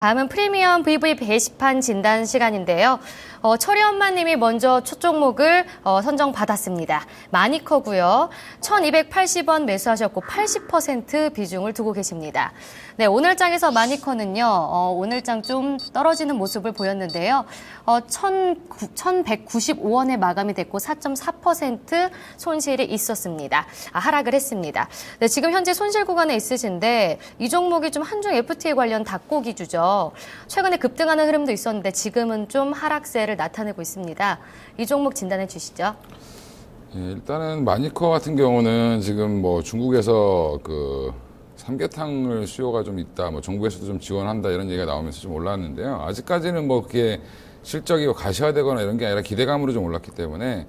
다음은 프리미엄 VV 게시판 진단 시간인데요. 철희 엄마님이 먼저 첫 종목을 선정받았습니다. 마니커고요. 1,280원 매수하셨고 80% 비중을 두고 계십니다. 네, 오늘장에서 마니커는요. 오늘장 좀 떨어지는 모습을 보였는데요. 1,195원에 마감이 됐고 4.4% 손실이 있었습니다. 하락을 했습니다. 네, 지금 현재 손실 구간에 있으신데 이 종목이 좀 한중 FTA 관련 닭고기주죠. 최근에 급등하는 흐름도 있었는데 지금은 좀 하락세를 나타내고 있습니다. 이 종목 진단해 주시죠. 예, 일단은 마니커 같은 경우는 지금 뭐 중국에서 그 삼계탕을 수요가 좀 있다, 뭐 정부에서도 좀 지원한다 이런 얘기가 나오면서 좀 올랐는데요. 아직까지는 뭐 그게 실적이 가시화되거나 이런 게 아니라 기대감으로 좀 올랐기 때문에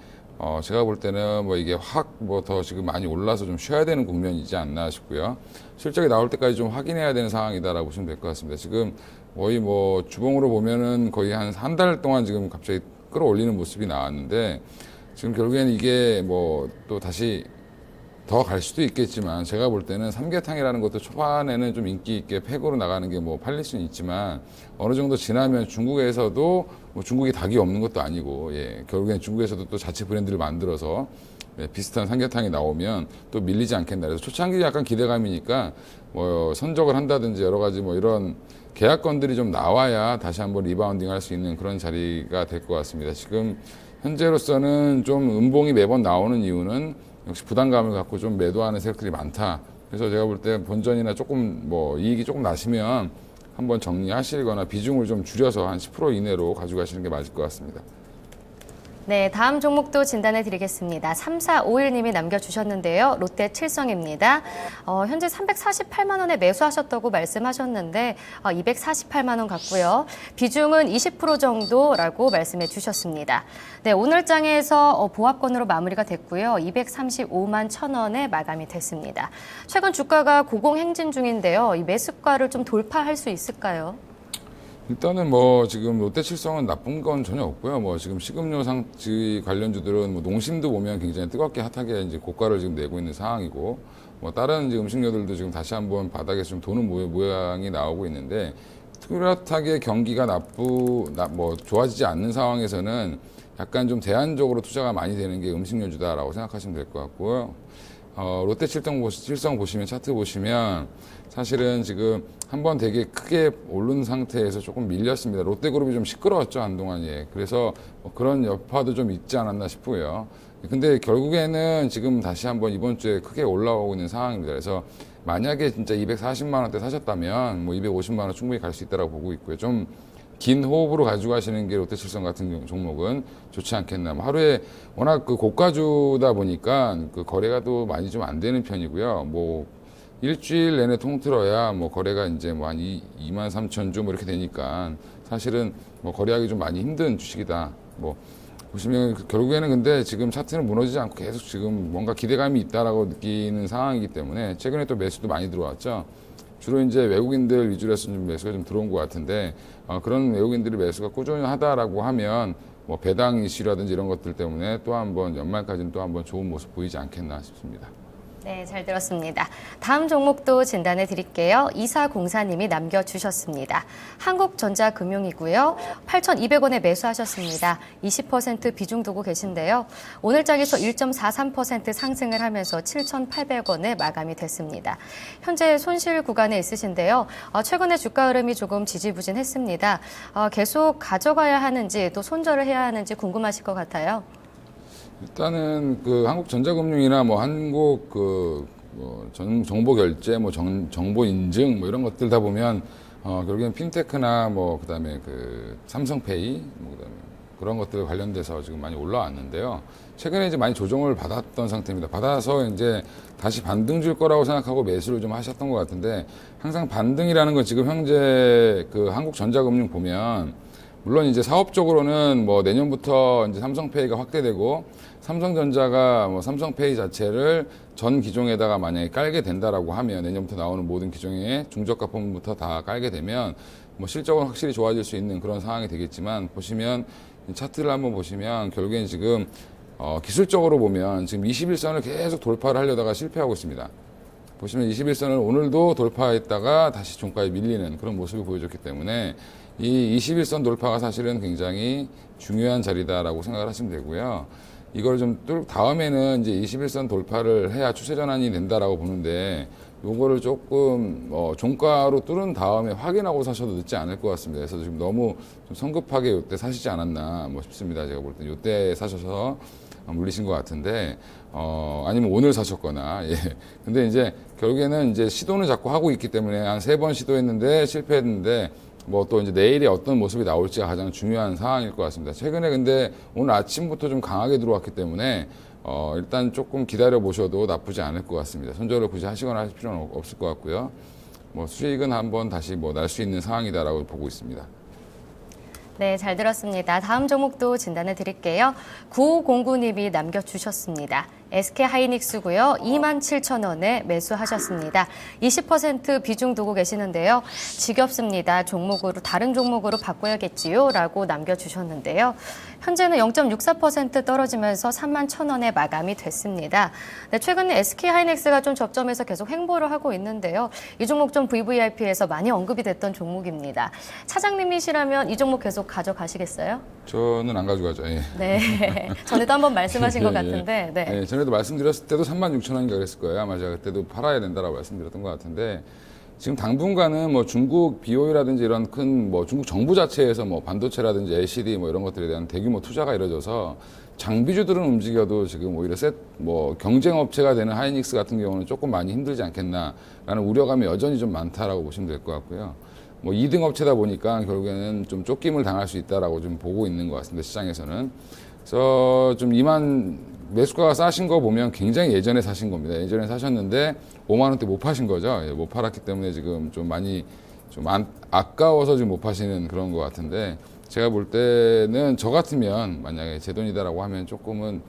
제가 볼 때는 뭐 이게 확 뭐 더 지금 많이 올라서 좀 쉬어야 되는 국면이지 않나 싶고요. 실적이 나올 때까지 좀 확인해야 되는 상황이다라고 보시면 될 것 같습니다. 지금 거의 뭐 주봉으로 보면은 거의 한 달 동안 지금 갑자기 끌어올리는 모습이 나왔는데 지금 결국에는 이게 뭐 또 다시 더 갈 수도 있겠지만 제가 볼 때는 삼계탕이라는 것도 초반에는 좀 인기 있게 팩으로 나가는 게 뭐 팔릴 수는 있지만 어느 정도 지나면 중국에서도 뭐 중국이 닭이 없는 것도 아니고 결국엔 중국에서도 또 자체 브랜드를 만들어서 비슷한 삼계탕이 나오면 또 밀리지 않겠나. 그래서 초창기 약간 기대감이니까 뭐 선적을 한다든지 여러 가지 뭐 이런 계약건들이 좀 나와야 다시 한번 리바운딩 할 수 있는 그런 자리가 될 것 같습니다. 지금 현재로서는 좀 음봉이 매번 나오는 이유는 역시 부담감을 갖고 좀 매도하는 세력들이 많다. 그래서 제가 볼 때 본전이나 조금 뭐 이익이 조금 나시면 한번 정리하시거나 비중을 좀 줄여서 한 10% 이내로 가져가시는 게 맞을 것 같습니다. 네, 다음 종목도 진단해 드리겠습니다. 3451님이 남겨주셨는데요. 롯데 칠성입니다. 현재 348만 원에 매수하셨다고 말씀하셨는데 248만 원 같고요. 비중은 20% 정도라고 말씀해 주셨습니다. 네, 오늘장에서 보합권으로 마무리가 됐고요. 235만 1,000원에 마감이 됐습니다. 최근 주가가 고공행진 중인데요. 이 매수가를 좀 돌파할 수 있을까요? 일단은 뭐 지금 롯데칠성은 나쁜 건 전혀 없고요. 뭐 지금 식음료 상지 관련주들은 뭐 농심도 보면 굉장히 뜨겁게 핫하게 이제 고가를 지금 내고 있는 상황이고 뭐 다른 지금 음식료들도 지금 다시 한번 바닥에서 좀 도는 모양이 나오고 있는데 뚜렷하게 경기가 뭐 좋아지지 않는 상황에서는 약간 좀 대안적으로 투자가 많이 되는 게 음식료주다라고 생각하시면 될 것 같고요. 롯데칠성 보시면 차트 보시면 사실은 지금 한번 되게 크게 오른 상태에서 조금 밀렸습니다. 롯데그룹이 좀 시끄러웠죠, 한동안. 그래서 뭐 그런 여파도 좀 있지 않았나 싶고요. 근데 결국에는 지금 다시 한번 이번 주에 크게 올라오고 있는 상황입니다. 그래서 만약에 진짜 240만 원대 사셨다면 뭐 250만 원 충분히 갈 수 있다고 보고 있고요. 좀 긴 호흡으로 가지고 가시는 게 롯데칠성 같은 종목은 좋지 않겠나. 하루에 워낙 그 고가주다 보니까 그 거래가 또 많이 좀 안 되는 편이고요. 뭐 일주일 내내 통틀어야 뭐 거래가 이제 뭐 한 23,000주 뭐 이렇게 되니까 사실은 뭐 거래하기 좀 많이 힘든 주식이다. 뭐 보시면 결국에는 근데 지금 차트는 무너지지 않고 계속 지금 뭔가 기대감이 있다라고 느끼는 상황이기 때문에 최근에 또 매수도 많이 들어왔죠. 주로 이제 외국인들 위주로 해서 좀 매수가 좀 들어온 것 같은데 그런 외국인들의 매수가 꾸준히 하다라고 하면 뭐 배당 이슈라든지 이런 것들 때문에 또 한번 연말까지는 또 한번 좋은 모습 보이지 않겠나 싶습니다. 네, 잘 들었습니다. 다음 종목도 진단해 드릴게요. 2404님이 남겨주셨습니다. 한국전자금융이고요. 8,200원에 매수하셨습니다. 20% 비중 두고 계신데요. 오늘장에서 1.43% 상승을 하면서 7,800원에 마감이 됐습니다. 현재 손실 구간에 있으신데요. 최근에 주가 흐름이 조금 지지부진했습니다. 계속 가져가야 하는지 또 손절을 해야 하는지 궁금하실 것 같아요. 일단은 그 한국전자금융이나 뭐 한국 정보 결제, 뭐 정보 인증 뭐 이런 것들 다 보면 결국엔 핀테크나 뭐 그다음에 그 삼성페이 뭐 그다음에 그런 것들 관련돼서 지금 많이 올라왔는데요. 최근에 이제 많이 조정을 받았던 상태입니다. 받아서 이제 다시 반등 줄 거라고 생각하고 매수를 좀 하셨던 것 같은데 항상 반등이라는 건 지금 현재 그 한국전자금융 보면 물론 이제 사업적으로는 뭐 내년부터 이제 삼성페이가 확대되고 삼성전자가 뭐 삼성페이 자체를 전 기종에다가 만약에 깔게 된다라고 하면 내년부터 나오는 모든 기종의 중저가 폰부터 다 깔게 되면 뭐 실적은 확실히 좋아질 수 있는 그런 상황이 되겠지만 보시면 차트를 한번 보시면 결국엔 지금 기술적으로 보면 지금 21선을 계속 돌파를 하려다가 실패하고 있습니다. 보시면 21선을 오늘도 돌파했다가 다시 종가에 밀리는 그런 모습을 보여줬기 때문에 이 21선 돌파가 사실은 굉장히 중요한 자리다라고 생각을 하시면 되고요. 이걸 좀 다음에는 이제 21선 돌파를 해야 추세 전환이 된다라고 보는데 요거를 조금 종가로 뚫은 다음에 확인하고 사셔도 늦지 않을 것 같습니다. 그래서 지금 너무 좀 성급하게 요때 사시지 않았나 싶습니다. 제가 볼 때 요때 사셔서 물리신 것 같은데 아니면 오늘 사셨거나 예. 근데 이제 결국에는 이제 시도는 자꾸 하고 있기 때문에 한 3번 시도했는데 실패했는데 뭐 또 이제 내일이 어떤 모습이 나올지가 가장 중요한 상황일 것 같습니다. 최근에 근데 오늘 아침부터 좀 강하게 들어왔기 때문에 일단 조금 기다려 보셔도 나쁘지 않을 것 같습니다. 손절을 굳이 하시거나 할 필요는 없을 것 같고요. 뭐 수익은 한번 다시 뭐 날 수 있는 상황이다라고 보고 있습니다. 네, 잘 들었습니다. 다음 종목도 진단해 드릴게요. 9509님이 남겨주셨습니다. SK하이닉스고요. 27,000원에 매수하셨습니다. 20% 비중 두고 계시는데요. 지겹습니다. 다른 종목으로 바꿔야겠지요? 라고 남겨주셨는데요. 현재는 0.64% 떨어지면서 31,000원에 마감이 됐습니다. 네, 최근에 SK하이닉스가 좀 저점에서 계속 횡보를 하고 있는데요. 이 종목 좀 VVIP에서 많이 언급이 됐던 종목입니다. 차장님이시라면 이 종목 계속 가져가시겠어요? 저는 안 가져가죠. 예. 네. 전에도 한번 말씀하신 것 예, 예. 같은데. 네. 예, 전에도 말씀드렸을 때도 36,000원인가 그랬을 거예요. 아마 제가 그때도 팔아야 된다라고 말씀드렸던 것 같은데 지금 당분간은 뭐 중국 BOE라든지 이런 큰 뭐 중국 정부 자체에서 뭐 반도체라든지 LCD 뭐 이런 것들에 대한 대규모 투자가 이루어져서 장비주들은 움직여도 지금 오히려 경쟁 업체가 되는 하이닉스 같은 경우는 조금 많이 힘들지 않겠나라는 우려감이 여전히 좀 많다라고 보시면 될 것 같고요. 뭐 2등 업체다 보니까 결국에는 좀 쫓김을 당할 수 있다라고 좀 보고 있는 것 같습니다. 시장에서는. 그래서 좀 매수가가 싸신 거 보면 굉장히 예전에 사신 겁니다. 예전에 사셨는데 5만 원대 못 파신 거죠. 못 팔았기 때문에 지금 좀 많이 아까워서 지금 못 파시는 그런 것 같은데 제가 볼 때는 저 같으면 만약에 제 돈이다라고 하면 조금은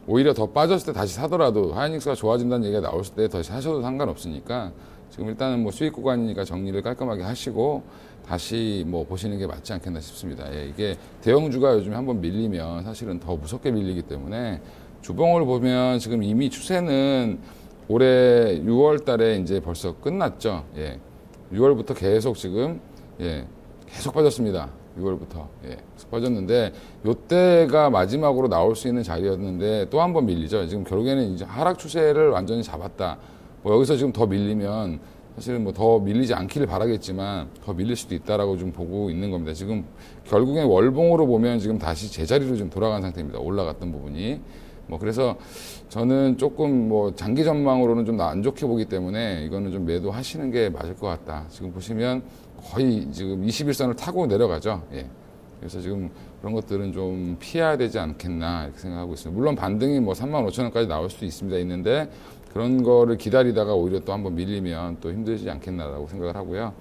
오히려 더 빠졌을 때 다시 사더라도 하이닉스가 좋아진다는 얘기가 나올 때 다시 사셔도 상관없으니까 지금 일단은 뭐 수익 구간이니까 정리를 깔끔하게 하시고 다시 뭐 보시는 게 맞지 않겠나 싶습니다. 예, 이게 대형주가 요즘에 한번 밀리면 사실은 더 무섭게 밀리기 때문에 주봉을 보면 지금 이미 추세는 올해 6월 달에 이제 벌써 끝났죠. 예. 6월부터 계속 지금 계속 빠졌습니다. 6월부터 계속 빠졌는데 요때가 마지막으로 나올 수 있는 자리였는데 또 한 번 밀리죠. 지금 결국에는 이제 하락 추세를 완전히 잡았다. 뭐 여기서 지금 더 밀리면 사실은 뭐 더 밀리지 않기를 바라겠지만 더 밀릴 수도 있다라고 좀 보고 있는 겁니다. 지금 결국엔 월봉으로 보면 지금 다시 제자리로 좀 돌아간 상태입니다. 올라갔던 부분이. 뭐 그래서 저는 조금 뭐 장기 전망으로는 좀 안 좋게 보기 때문에 이거는 좀 매도하시는 게 맞을 것 같다. 지금 보시면 거의 지금 21선을 타고 내려가죠. 예. 그래서 지금 그런 것들은 좀 피해야 되지 않겠나 이렇게 생각하고 있습니다. 물론 반등이 뭐 35,000원까지 나올 수도 있는데 그런 거를 기다리다가 오히려 또 한번 밀리면 또 힘들지 않겠나라고 생각을 하고요.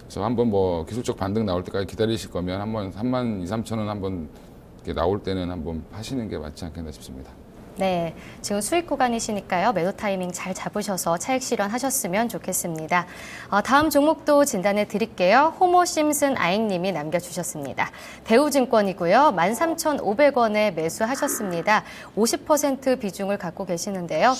그래서 한번 뭐 기술적 반등 나올 때까지 기다리실 거면 한번 32,000~33,000원 한번 이렇게 나올 때는 한번 하시는 게 맞지 않겠나 싶습니다. 네, 지금 수익 구간이시니까요. 매도 타이밍 잘 잡으셔서 차익 실현하셨으면 좋겠습니다. 다음 종목도 진단해 드릴게요. 호모심슨 아잉님이 남겨주셨습니다. 대우증권이고요. 13,500원에 매수하셨습니다. 50% 비중을 갖고 계시는데요.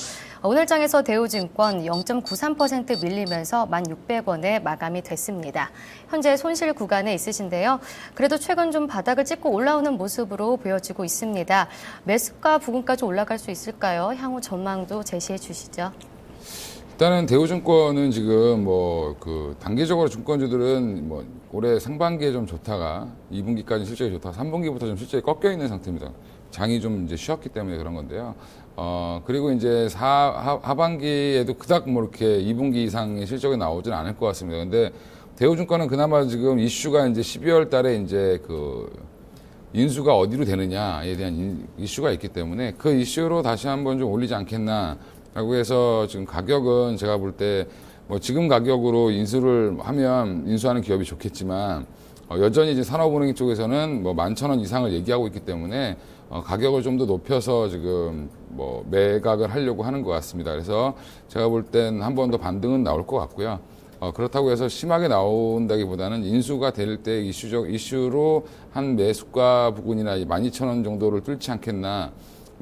오늘 장에서 대우증권 0.93% 밀리면서 1,600원에 마감이 됐습니다. 현재 손실 구간에 있으신데요. 그래도 최근 좀 바닥을 찍고 올라오는 모습으로 보여지고 있습니다. 매수가 부근까지 올라갈 수 있을까요? 향후 전망도 제시해 주시죠. 일단은 대우증권은 지금 단기적으로 증권주들은 올해 상반기에 좀 좋다가 2분기까지 실적이 좋다가 3분기부터 좀 실적이 꺾여 있는 상태입니다. 장이 좀 이제 쉬었기 때문에 그런 건데요. 그리고 이제 하반기에도 그닥 이렇게 2분기 이상의 실적이 나오지는 않을 것 같습니다. 근데 대우증권은 그나마 지금 이슈가 이제 12월 달에 이제 인수가 어디로 되느냐에 대한 이슈가 있기 때문에 그 이슈로 다시 한번 좀 올리지 않겠나라고 해서 지금 가격은 제가 볼 때 지금 가격으로 인수를 하면 인수하는 기업이 좋겠지만 여전히 이제 산업은행 쪽에서는 11,000원 이상을 얘기하고 있기 때문에 가격을 좀 더 높여서 지금 매각을 하려고 하는 것 같습니다. 그래서 제가 볼 땐 한 번 더 반등은 나올 것 같고요. 그렇다고 해서 심하게 나온다기보다는 인수가 될 때 이슈로 한 매수가 부근이나 12,000원 정도를 뚫지 않겠나.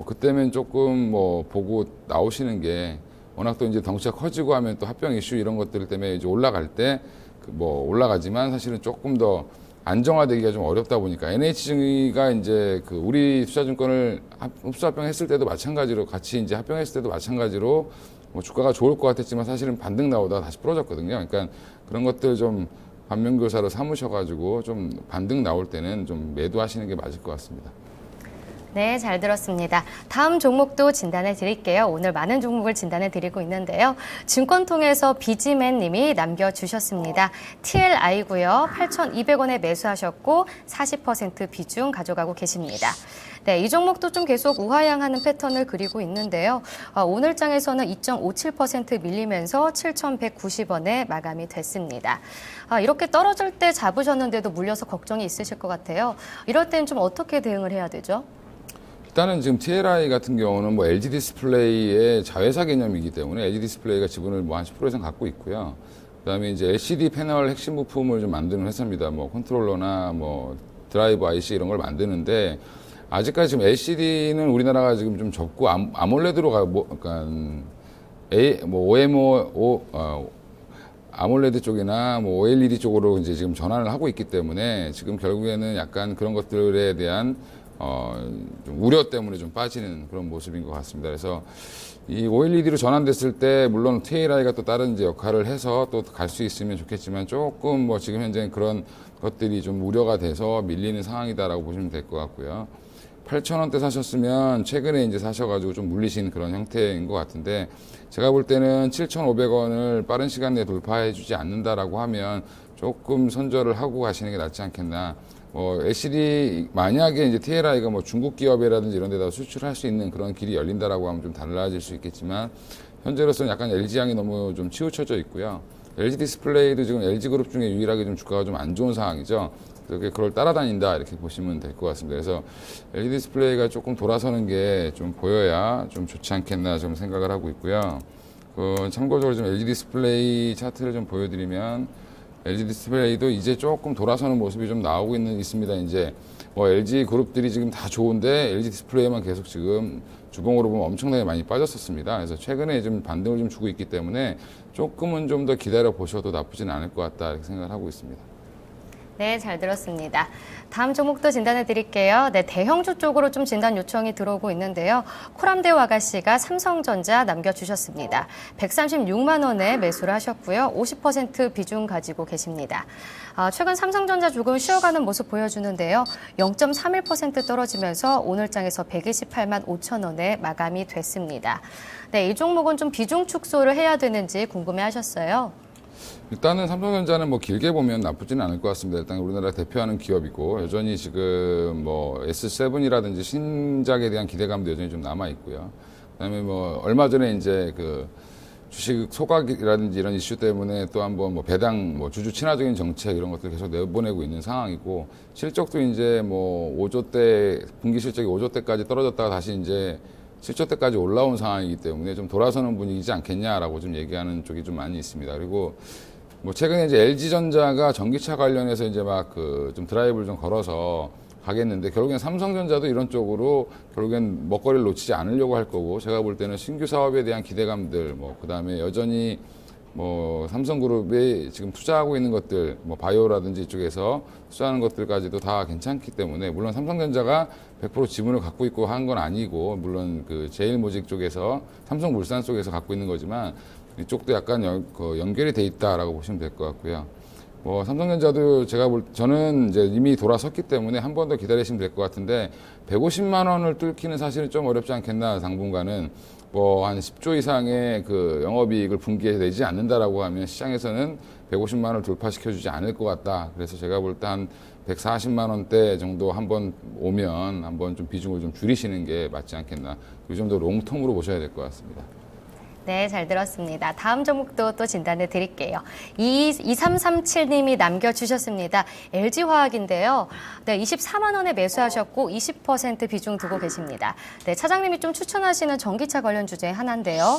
그때면 조금 보고 나오시는 게 워낙 또 이제 덩치가 커지고 하면 또 합병 이슈 이런 것들 때문에 이제 올라갈 때 뭐 올라가지만 사실은 조금 더 안정화되기가 좀 어렵다 보니까 NH가 이제 그 우리 투자증권을 흡수 합병했을 때도 마찬가지로 같이 이제 합병했을 때도 마찬가지로 뭐 주가가 좋을 것 같았지만 사실은 반등 나오다가 다시 부러졌거든요. 그러니까 그런 것들 좀 반면교사로 삼으셔가지고 좀 반등 나올 때는 좀 매도하시는 게 맞을 것 같습니다. 네, 잘 들었습니다. 다음 종목도 진단해 드릴게요. 오늘 많은 종목을 진단해 드리고 있는데요. 증권통해서 비지맨 님이 남겨주셨습니다. TLI고요. 8,200원에 매수하셨고 40% 비중 가져가고 계십니다. 네, 이 종목도 좀 계속 우하향하는 패턴을 그리고 있는데요. 오늘 장에서는 2.57% 밀리면서 7,190원에 마감이 됐습니다. 이렇게 떨어질 때 잡으셨는데도 물려서 걱정이 있으실 것 같아요. 이럴 땐 좀 어떻게 대응을 해야 되죠? 일단은 지금 TLI 같은 경우는 뭐 LG 디스플레이의 자회사 개념이기 때문에 LG 디스플레이가 지분을 뭐 한 10% 이상 갖고 있고요. 그다음에 이제 LCD 패널 핵심 부품을 좀 만드는 회사입니다. 뭐 컨트롤러나 뭐 드라이브 IC 이런 걸 만드는데 아직까지 지금 LCD는 우리나라가 지금 좀 적고 아몰레드로 뭐 약간 아몰레드 쪽이나 뭐 OLED 쪽으로 이제 지금 전환을 하고 있기 때문에 지금 결국에는 약간 그런 것들에 대한 좀 우려 때문에 좀 빠지는 그런 모습인 것 같습니다. 그래서 이 OLED로 전환됐을 때 물론 TLI가 또 다른 이제 역할을 해서 또 갈 수 있으면 좋겠지만 조금 뭐 지금 현재 그런 것들이 좀 우려가 돼서 밀리는 상황이다라고 보시면 될 것 같고요. 8,000원대 사셨으면 최근에 이제 사셔가지고 좀 물리신 그런 형태인 것 같은데 제가 볼 때는 7,500원을 빠른 시간 내에 돌파해주지 않는다라고 하면 조금 손절을 하고 가시는 게 낫지 않겠나. LCD 만약에 이제 TLI가 뭐 중국 기업이라든지 이런 데다 수출할 수 있는 그런 길이 열린다라고 하면 좀 달라질 수 있겠지만 현재로서는 약간 LG향이 너무 좀 치우쳐져 있고요. LG 디스플레이도 지금 LG그룹 중에 유일하게 좀 주가가 좀 안 좋은 상황이죠. 그걸 따라다닌다 이렇게 보시면 될 것 같습니다. 그래서 LG 디스플레이가 조금 돌아서는 게 좀 보여야 좀 좋지 않겠나 좀 생각을 하고 있고요. 참고적으로 좀 LG 디스플레이 차트를 좀 보여드리면 LG 디스플레이도 이제 조금 돌아서는 모습이 좀 나오고 있습니다. 이제 뭐 LG 그룹들이 지금 다 좋은데 LG 디스플레이만 계속 지금 주봉으로 보면 엄청나게 많이 빠졌었습니다. 그래서 최근에 좀 반등을 좀 주고 있기 때문에 조금은 좀 더 기다려 보셔도 나쁘진 않을 것 같다 이렇게 생각을 하고 있습니다. 네, 잘 들었습니다. 다음 종목도 진단해 드릴게요. 네, 대형주 쪽으로 좀 진단 요청이 들어오고 있는데요. 코람데오 아가씨가 삼성전자 남겨주셨습니다. 136만 원에 매수를 하셨고요. 50% 비중 가지고 계십니다. 최근 삼성전자 조금 쉬어가는 모습 보여주는데요. 0.31% 떨어지면서 오늘 장에서 128만 5천 원에 마감이 됐습니다. 네, 이 종목은 좀 비중 축소를 해야 되는지 궁금해하셨어요. 일단은 삼성전자는 뭐 길게 보면 나쁘지는 않을 것 같습니다. 일단 우리나라 대표하는 기업이고 여전히 지금 뭐 S7이라든지 신작에 대한 기대감도 여전히 좀 남아 있고요. 그다음에 뭐 얼마 전에 이제 그 주식 소각이라든지 이런 이슈 때문에 또 한번 뭐 배당 뭐 주주 친화적인 정책 이런 것들 계속 내보내고 있는 상황이고 실적도 이제 뭐 5조대 분기 실적이 5조대까지 떨어졌다가 다시 이제 7조대까지 올라온 상황이기 때문에 좀 돌아서는 분위기지 않겠냐라고 좀 얘기하는 쪽이 좀 많이 있습니다. 그리고 뭐 최근에 이제 LG전자가 전기차 관련해서 이제 막 그 좀 드라이브를 좀 걸어서 가겠는데 결국엔 삼성전자도 이런 쪽으로 결국엔 먹거리를 놓치지 않으려고 할 거고 제가 볼 때는 신규 사업에 대한 기대감들 뭐 그다음에 여전히 뭐 삼성그룹이 지금 투자하고 있는 것들 뭐 바이오라든지 이쪽에서 투자하는 것들까지도 다 괜찮기 때문에 물론 삼성전자가 100% 지분을 갖고 있고 한 건 아니고 물론 그 제일모직 쪽에서 삼성물산 쪽에서 갖고 있는 거지만 이쪽도 약간 연결이 돼 있다라고 보시면 될 것 같고요. 뭐 삼성전자도 저는 이제 이미 돌아섰기 때문에 한 번 더 기다리시면 될 것 같은데 150만 원을 뚫기는 사실은 좀 어렵지 않겠나 당분간은 뭐 한 10조 이상의 그 영업이익을 분기에 내지 않는다라고 하면 시장에서는 150만 원을 돌파시켜주지 않을 것 같다. 그래서 제가 볼 때 한 140만 원대 정도 한번 오면 한번 좀 비중을 좀 줄이시는 게 맞지 않겠나. 이 정도 롱텀으로 보셔야 될 것 같습니다. 네, 잘 들었습니다. 다음 종목도 또 진단해 드릴게요. 2337님이 남겨주셨습니다. LG화학인데요. 네, 24만 원에 매수하셨고 20% 비중 두고 계십니다. 네, 차장님이 좀 추천하시는 전기차 관련 주제 하나인데요.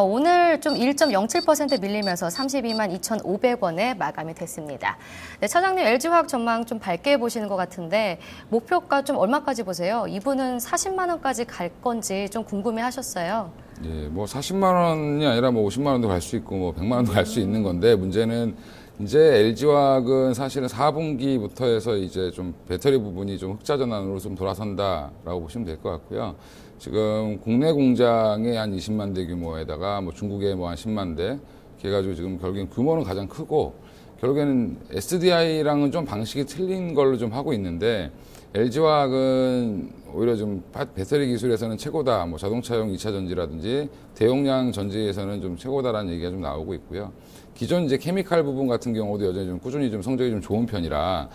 오늘 좀 1.07% 밀리면서 32만 2,500원에 마감이 됐습니다. 네, 차장님 LG화학 전망 좀 밝게 보시는 것 같은데 목표가 좀 얼마까지 보세요? 이분은 40만 원까지 갈 건지 좀 궁금해 하셨어요. 예, 뭐 40만 원이 아니라 뭐 50만 원도 갈 수 있고 뭐 100만 원도 갈 수 있는 건데 문제는 이제 LG화학은 사실은 4분기부터 해서 이제 좀 배터리 부분이 좀 흑자 전환으로 좀 돌아선다라고 보시면 될 것 같고요. 지금 국내 공장에 한 20만 대 규모에다가 뭐 중국에 뭐 한 10만 대 이렇게 해가지고 지금 결국엔 규모는 가장 크고 결국에는 SDI랑은 좀 방식이 틀린 걸로 좀 하고 있는데 LG화학은 오히려 좀 배터리 기술에서는 최고다. 뭐 자동차용 2차 전지라든지 대용량 전지에서는 좀 최고다라는 얘기가 좀 나오고 있고요. 기존 이제 케미칼 부분 같은 경우도 여전히 좀 꾸준히 좀 성적이 좀 좋은 편이라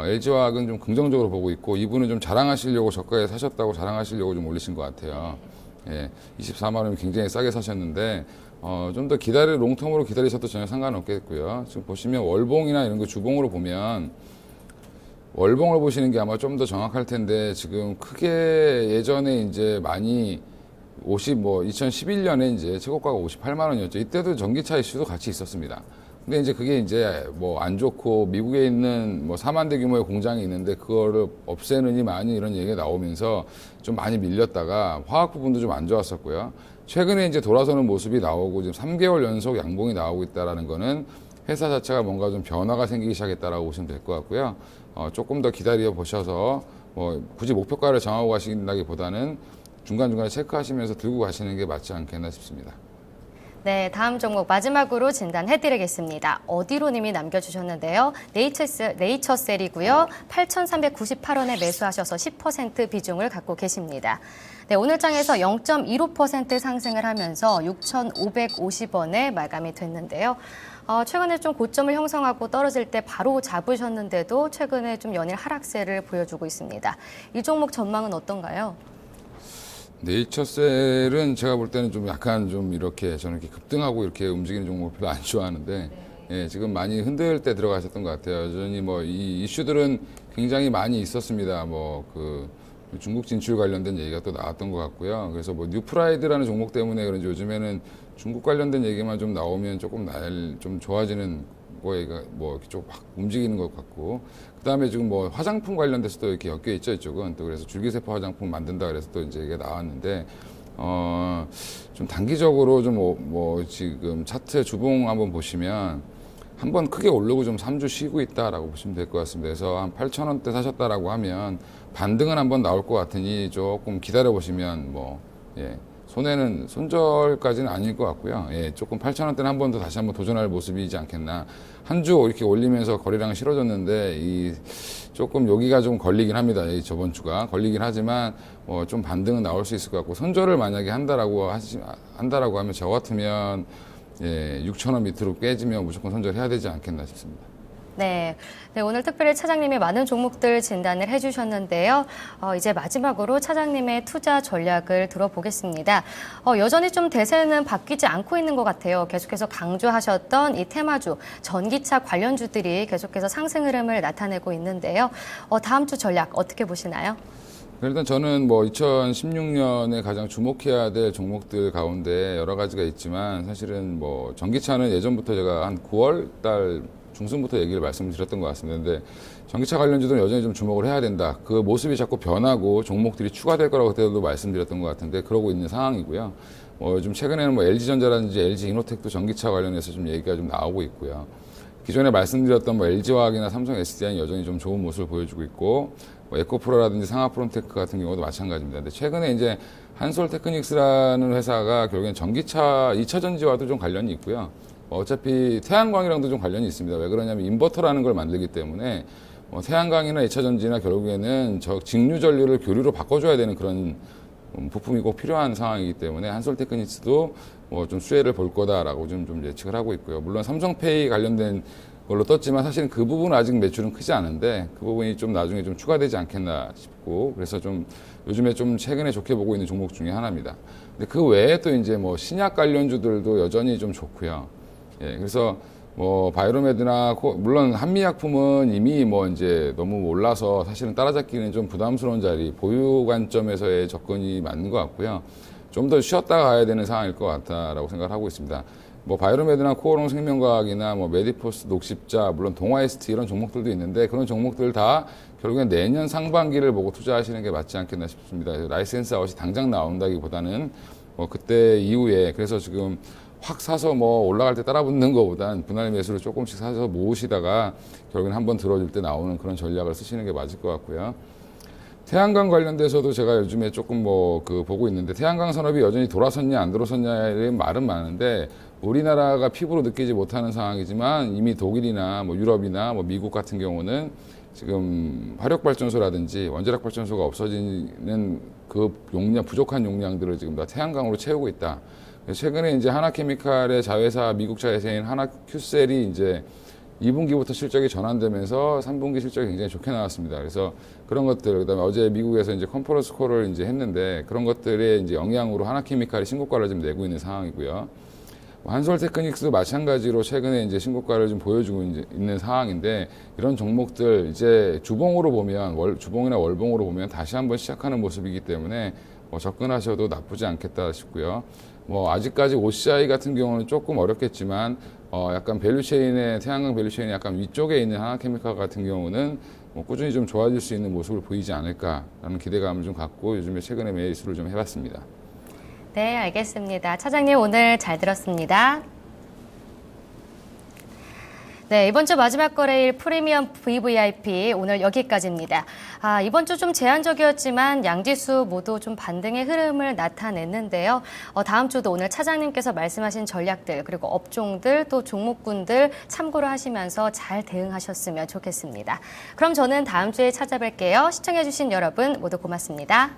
LG화학은 좀 긍정적으로 보고 있고 이분은 좀 자랑하시려고 저가에 사셨다고 자랑하시려고 좀 올리신 것 같아요. 예, 24만 원이면 굉장히 싸게 사셨는데 좀 더 롱텀으로 기다리셔도 전혀 상관없겠고요. 지금 보시면 월봉이나 이런 거 주봉으로 보면 월봉을 보시는 게 아마 좀 더 정확할 텐데 지금 크게 예전에 이제 많이 2011년에 이제 최고가가 58만 원이었죠. 이때도 전기차 이슈도 같이 있었습니다. 근데 이제 그게 이제 뭐 안 좋고 미국에 있는 뭐 4만 대 규모의 공장이 있는데 그거를 없애느니 많이 이런 얘기가 나오면서 좀 많이 밀렸다가 화학 부분도 좀 안 좋았었고요. 최근에 이제 돌아서는 모습이 나오고 지금 3개월 연속 양봉이 나오고 있다라는 거는 회사 자체가 뭔가 좀 변화가 생기기 시작했다라고 보시면 될 것 같고요. 조금 더 기다려 보셔서 뭐 굳이 목표가를 정하고 가신다기보다는 중간중간에 체크하시면서 들고 가시는 게 맞지 않겠나 싶습니다. 네, 다음 종목 마지막으로 진단해드리겠습니다. 어디로님이 남겨주셨는데요. 네이처셀이고요. 8,398원에 매수하셔서 10% 비중을 갖고 계십니다. 네, 오늘 장에서 0.15% 상승을 하면서 6,550원에 마감이 됐는데요. 최근에 좀 고점을 형성하고 떨어질 때 바로 잡으셨는데도 최근에 좀 연일 하락세를 보여주고 있습니다. 이 종목 전망은 어떤가요? 네이처셀은 제가 볼 때는 좀 약간 좀 이렇게 저는 이렇게 급등하고 이렇게 움직이는 종목을 별로 안 좋아하는데 예, 지금 많이 흔들 때 들어가셨던 것 같아요. 여전히 뭐 이 이슈들은 굉장히 많이 있었습니다. 뭐 그 중국 진출 관련된 얘기가 또 나왔던 것 같고요. 그래서 뭐 뉴프라이드라는 종목 때문에 그런지 요즘에는 중국 관련된 얘기만 좀 나오면 조금 좀 좋아지는 거에가 뭐 이렇게 좀 확 움직이는 것 같고 그다음에 지금 뭐 화장품 관련돼서도 이렇게 엮여 있죠 이쪽은 또 그래서 줄기세포 화장품 만든다 그래서 또 이제 이게 나왔는데 좀 단기적으로 좀 뭐 지금 차트 주봉 한번 보시면 한번 크게 오르고 좀 3주 쉬고 있다라고 보시면 될 것 같습니다. 그래서 한 8,000원대 사셨다라고 하면 반등은 한번 나올 것 같으니 조금 기다려 보시면 뭐 예. 손절까지는 아닐 것 같고요. 예, 조금 8,000원대는 한 번 더 다시 한번 도전할 모습이지 않겠나. 한 주 이렇게 올리면서 거래량이 싫어졌는데, 조금 여기가 좀 걸리긴 합니다. 저번 주가. 걸리긴 하지만, 좀 반등은 나올 수 있을 것 같고, 손절을 만약에 한다라고 하면 저 같으면, 예, 6,000원 밑으로 깨지면 무조건 손절해야 되지 않겠나 싶습니다. 네, 오늘 특별히 차장님이 많은 종목들 진단을 해주셨는데요. 이제 마지막으로 차장님의 투자 전략을 들어보겠습니다. 여전히 좀 대세는 바뀌지 않고 있는 것 같아요. 계속해서 강조하셨던 이 테마주, 전기차 관련주들이 계속해서 상승 흐름을 나타내고 있는데요. 다음 주 전략 어떻게 보시나요? 일단 저는 뭐 2016년에 가장 주목해야 될 종목들 가운데 여러 가지가 있지만 사실은 뭐 전기차는 예전부터 제가 한 9월 달 중순부터 얘기를 말씀드렸던 것 같습니다. 근데 전기차 관련주들은 여전히 좀 주목을 해야 된다. 그 모습이 자꾸 변하고 종목들이 추가될 거라고 그때도 말씀드렸던 것 같은데 그러고 있는 상황이고요. 요즘 최근에는 뭐 LG전자라든지 LG이노텍도 전기차 관련해서 좀 얘기가 좀 나오고 있고요. 기존에 말씀드렸던 뭐 LG화학이나 삼성 SDI는 여전히 좀 좋은 모습을 보여주고 있고 뭐 에코프로라든지 상하프론테크 같은 경우도 마찬가지입니다. 근데 최근에 이제 한솔테크닉스라는 회사가 결국엔 전기차 2차 전지와도 좀 관련이 있고요. 어차피 태양광이랑도 좀 관련이 있습니다. 왜 그러냐면 인버터라는 걸 만들기 때문에 태양광이나 2차 전지나 결국에는 직류 전류를 교류로 바꿔줘야 되는 그런 부품이 꼭 필요한 상황이기 때문에 한솔테크닉스도 뭐 좀 수혜를 볼 거다라고 좀 예측을 하고 있고요. 물론 삼성페이 관련된 걸로 떴지만 사실은 그 부분은 아직 매출은 크지 않은데 그 부분이 좀 나중에 좀 추가되지 않겠나 싶고 그래서 좀 요즘에 좀 최근에 좋게 보고 있는 종목 중에 하나입니다. 근데 그 외에 또 이제 뭐 신약 관련주들도 여전히 좀 좋고요. 예, 그래서 뭐 바이로메드나 물론 한미약품은 이미 뭐 이제 너무 올라서 사실은 따라잡기는 좀 부담스러운 자리 보유 관점에서의 접근이 맞는 것 같고요. 좀 더 쉬었다 가야 되는 상황일 것 같다라고 생각을 하고 있습니다. 뭐 바이로메드나 코오롱 생명과학이나 뭐 메디포스 녹십자 물론 동아에스티 이런 종목들도 있는데 그런 종목들 다 결국엔 내년 상반기를 보고 투자하시는 게 맞지 않겠나 싶습니다. 라이센스 아웃이 당장 나온다기보다는 그때 이후에 그래서 지금 확 사서 뭐 올라갈 때 따라 붙는 것보단 분할 매수를 조금씩 사서 모으시다가 결국엔 한번 들어줄 때 나오는 그런 전략을 쓰시는 게 맞을 것 같고요. 태양광 관련돼서도 제가 요즘에 조금 보고 있는데 태양광 산업이 여전히 돌아섰냐 안 돌아섰냐의 말은 많은데 우리나라가 피부로 느끼지 못하는 상황이지만 이미 독일이나 유럽이나 미국 같은 경우는 지금 화력발전소라든지 원자력발전소가 없어지는 그 부족한 용량들을 지금 다 태양광으로 채우고 있다. 최근에 이제 하나케미칼의 자회사, 미국 자회사인 하나큐셀이 이제 2분기부터 실적이 전환되면서 3분기 실적이 굉장히 좋게 나왔습니다. 그래서 그런 것들, 그다음에 어제 미국에서 이제 컨퍼런스 콜을 이제 했는데 그런 것들의 이제 영향으로 하나케미칼이 신고가를 좀 내고 있는 상황이고요. 한솔테크닉스도 마찬가지로 최근에 이제 신고가를 좀 보여주고 있는 상황인데 이런 종목들 이제 주봉으로 보면 주봉이나 월봉으로 보면 다시 한번 시작하는 모습이기 때문에 접근하셔도 나쁘지 않겠다 싶고요. 아직까지 OCI 같은 경우는 조금 어렵겠지만 약간 밸류체인의 태양광 밸류체인이 약간 위쪽에 있는 하나케미칼 같은 경우는 꾸준히 좀 좋아질 수 있는 모습을 보이지 않을까라는 기대감을 좀 갖고 요즘에 최근에 매수를 좀 해봤습니다. 네, 알겠습니다. 차장님 오늘 잘 들었습니다. 네, 이번 주 마지막 거래일 프리미엄 VVIP 오늘 여기까지입니다. 이번 주 좀 제한적이었지만 양지수 모두 좀 반등의 흐름을 나타냈는데요. 다음 주도 오늘 차장님께서 말씀하신 전략들 그리고 업종들 또 종목군들 참고를 하시면서 잘 대응하셨으면 좋겠습니다. 그럼 저는 다음 주에 찾아뵐게요. 시청해주신 여러분 모두 고맙습니다.